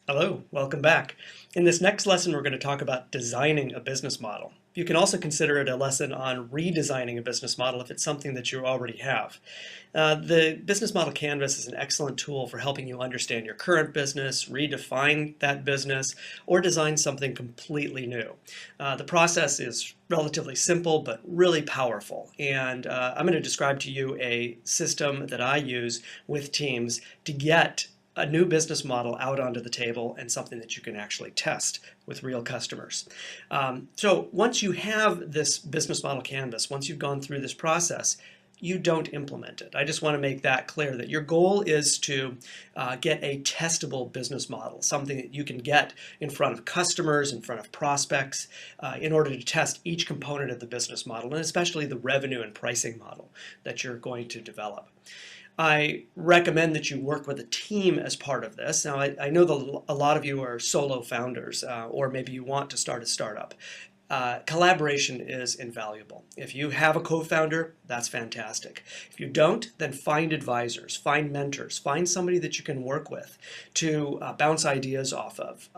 Hello, welcome back. In this next lesson, we're going to talk about designing a business model. You can also consider it a lesson on redesigning a business model if it's something that you already have. The business model canvas is an excellent tool for helping you understand your current business, redefine that business, or design something completely new. The process is relatively simple but really powerful, and I'm going to describe to you a system that I use with teams to get a new business model out onto the table and something that you can actually test with real customers. So once you have this business model canvas, once you've gone through this process, you don't implement it. I just want to make that clear that your goal is to get a testable business model, something that you can get in front of customers, in front of prospects, in order to test each component of the business model, and especially the revenue and pricing model that you're going to develop. I recommend that you work with a team as part of this. Now, I know that a lot of you are solo founders, or maybe you want to start a startup. Collaboration is invaluable. If you have a co-founder, that's fantastic. If you don't, then find advisors, find mentors, find somebody that you can work with to bounce ideas off of.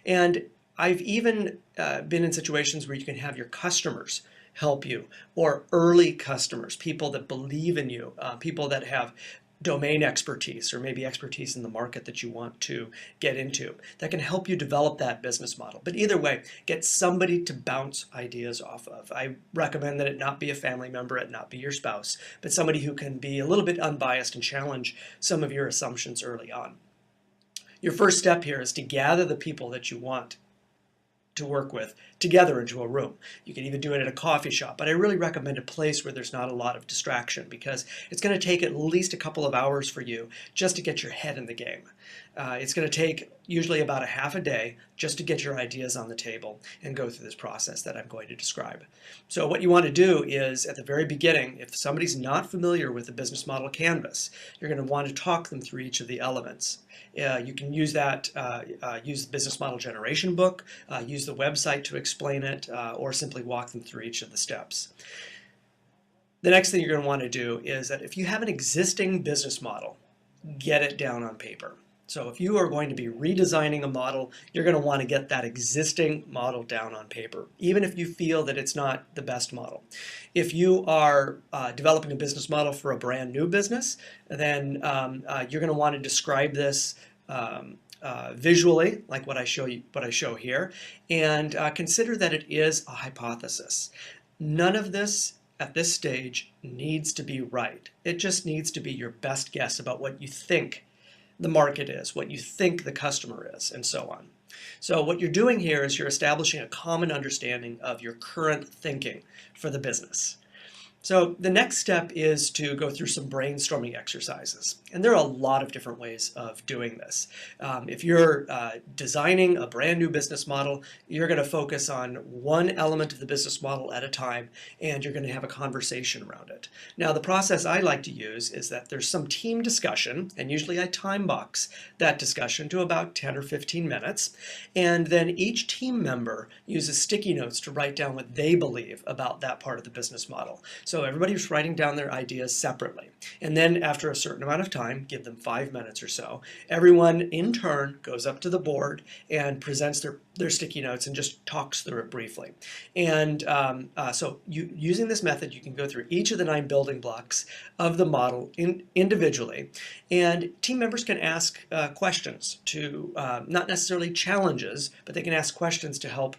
And I've even been in situations where you can have your customers help you, or early customers, people that believe in you, people that have domain expertise or maybe expertise in the market that you want to get into that can help you develop that business model. But either way, get somebody to bounce ideas off of. I recommend that it not be a family member, it not be your spouse, but somebody who can be a little bit unbiased and challenge some of your assumptions early on. Your first step here is to gather the people that you want to work with together into a room. You can even do it at a coffee shop, but I really recommend a place where there's not a lot of distraction, because it's going to take at least a couple of hours for you just to get your head in the game. It's going to take usually about a half a day just to get your ideas on the table and go through this process that I'm going to describe. So what you want to do is, at the very beginning, if somebody's not familiar with the business model canvas, you're going to want to talk them through each of the elements. You can use that, use the business model generation book, use the website to explain it, or simply walk them through each of the steps. The next thing you're going to want to do is that if you have an existing business model, get it down on paper. So if you are going to be redesigning a model, you're going to want to get that existing model down on paper, even if you feel that it's not the best model. If you are developing a business model for a brand new business, then you're going to want to describe this visually, like what I show here, and consider that it is a hypothesis. None of this at this stage needs to be right. It just needs to be your best guess about what you think the market is, what you think the customer is, and so on. So what you're doing here is you're establishing a common understanding of your current thinking for the business. So the next step is to go through some brainstorming exercises. And there are a lot of different ways of doing this. If you're designing a brand new business model, you're going to focus on one element of the business model at a time, and you're going to have a conversation around it. Now, the process I like to use is that there's some team discussion, and usually I time box that discussion to about 10 or 15 minutes. And then each team member uses sticky notes to write down what they believe about that part of the business model. So everybody's writing down their ideas separately. And then after a certain amount of time, give them 5 minutes or so, everyone in turn goes up to the board and presents their sticky notes and just talks through it briefly. And so using this method, you can go through each of the 9 building blocks of the model individually. And team members can ask questions to, not necessarily challenges, but they can ask questions to help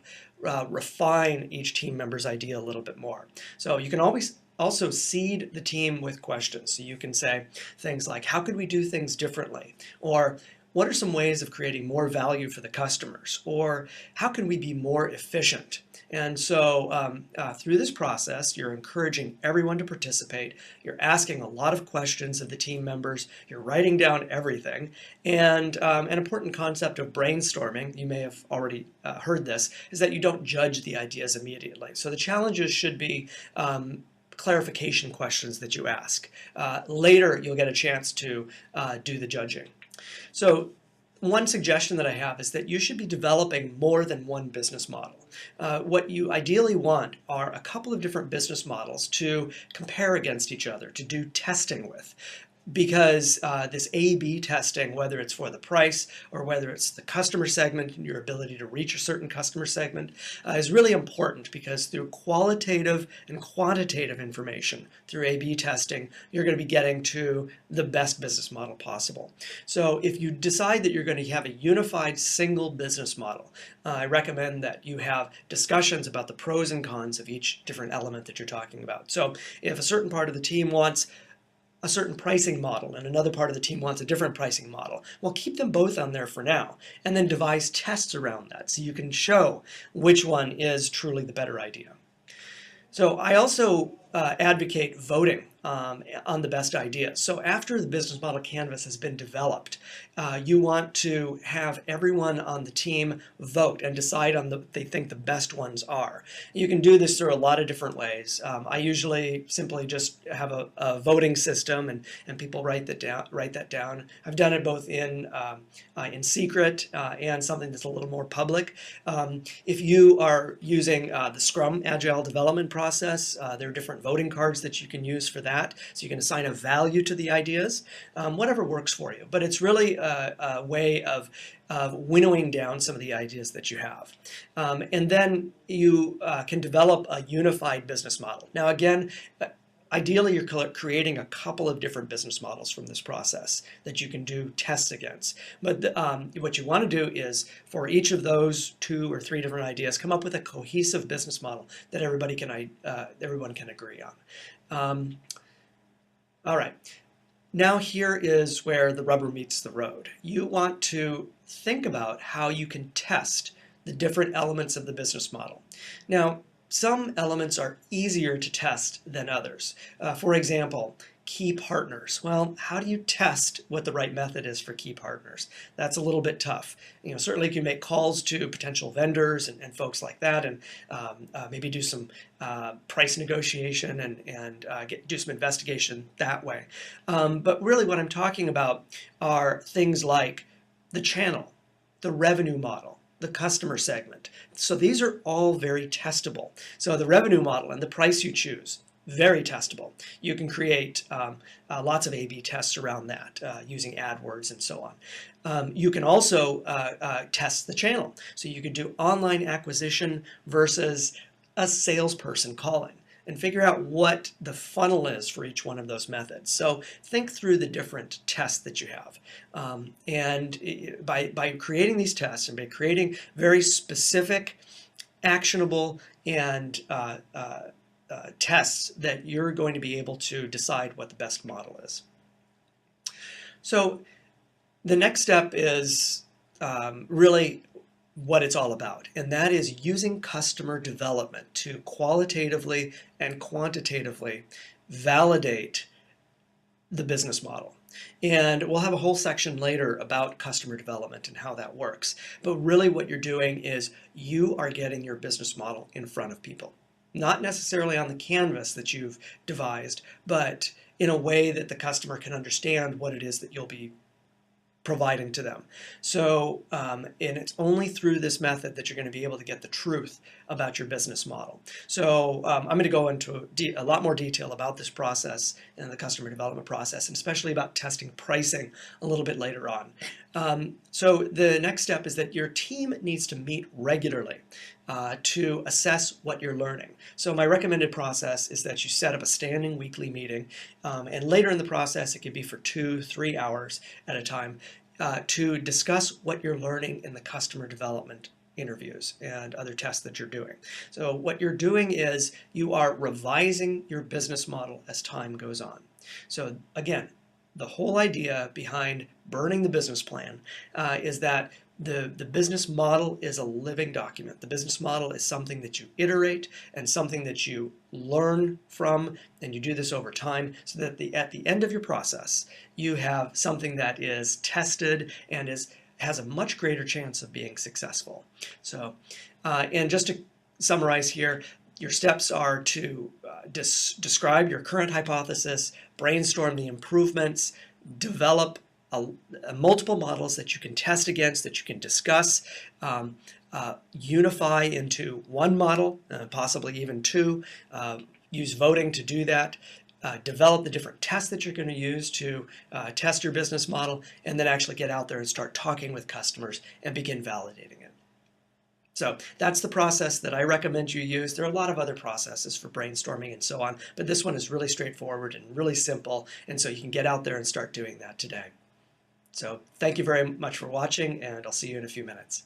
refine each team member's idea a little bit more. So you can always also seed the team with questions. So you can say things like, how could we do things differently? Or what are some ways of creating more value for the customers? Or how can we be more efficient? And so through this process, you're encouraging everyone to participate. You're asking a lot of questions of the team members. You're writing down everything. And an important concept of brainstorming, you may have already heard this, is that you don't judge the ideas immediately. So the challenges should be clarification questions that you ask. Later, you'll get a chance to do the judging. So one suggestion that I have is that you should be developing more than one business model. What you ideally want are a couple of different business models to compare against each other, to do testing with. because this A/B testing, whether it's for the price or whether it's the customer segment and your ability to reach a certain customer segment, is really important, because through qualitative and quantitative information, through A/B testing, you're going to be getting to the best business model possible. So if you decide that you're going to have a unified single business model, I recommend that you have discussions about the pros and cons of each different element that you're talking about. So if a certain part of the team wants a certain pricing model and another part of the team wants a different pricing model, well, keep them both on there for now, and then devise tests around that so you can show which one is truly the better idea. So I also advocate voting on the best ideas. So after the business model canvas has been developed, you want to have everyone on the team vote and decide on what they think the best ones are. You can do this through a lot of different ways. I usually simply just have a voting system, and people write that down. I've done it both in secret and something that's a little more public. If you are using the Scrum Agile development process, there are different voting cards that you can use for that. So you can assign a value to the ideas, whatever works for you. But it's really a way of winnowing down some of the ideas that you have. And then you can develop a unified business model. Now again, ideally, you're creating a couple of different business models from this process that you can do tests against. But what you want to do is, for each of those 2 or 3 different ideas, come up with a cohesive business model that everyone can agree on. All right. Now here is where the rubber meets the road. You want to think about how you can test the different elements of the business model. Now, some elements are easier to test than others. For example, key partners. Well, how do you test what the right method is for key partners? That's a little bit tough. Certainly you can make calls to potential vendors and folks like that, and maybe do some price negotiation and do some investigation that way. But really what I'm talking about are things like the channel, the revenue model, the customer segment. So these are all very testable. So the revenue model and the price you choose, very testable. You can create lots of A/B tests around that using AdWords and so on. You can also test the channel. So you could do online acquisition versus a salesperson calling, and figure out what the funnel is for each one of those methods. So think through the different tests that you have. And by creating these tests and by creating very specific, actionable, and tests, that you're going to be able to decide what the best model is. So the next step is really what it's all about, and that is using customer development to qualitatively and quantitatively validate the business model. And we'll have a whole section later about customer development and how that works. But really what you're doing is you are getting your business model in front of people. Not necessarily on the canvas that you've devised, but in a way that the customer can understand what it is that you'll be providing to them. So, and it's only through this method that you're going to be able to get the truth about your business model. So I'm going to go into a lot more detail about this process and the customer development process, and especially about testing pricing a little bit later on. So the next step is that your team needs to meet regularly to assess what you're learning. So my recommended process is that you set up a standing weekly meeting, and later in the process it could be for 2-3 hours at a time, to discuss what you're learning in the customer development interviews and other tests that you're doing. So what you're doing is you are revising your business model as time goes on. So again, the whole idea behind burning the business plan is that the business model is a living document. The business model is something that you iterate and something that you learn from, and you do this over time, so that at the end of your process, you have something that is tested and has a much greater chance of being successful. So, and just to summarize here, your steps are to describe your current hypothesis, brainstorm the improvements, develop multiple models that you can test against, that you can discuss, unify into one model, possibly even 2, use voting to do that, develop the different tests that you're going to use to test your business model, and then actually get out there and start talking with customers and begin validating it. So that's the process that I recommend you use. There are a lot of other processes for brainstorming and so on, but this one is really straightforward and really simple, and so you can get out there and start doing that today. So thank you very much for watching, and I'll see you in a few minutes.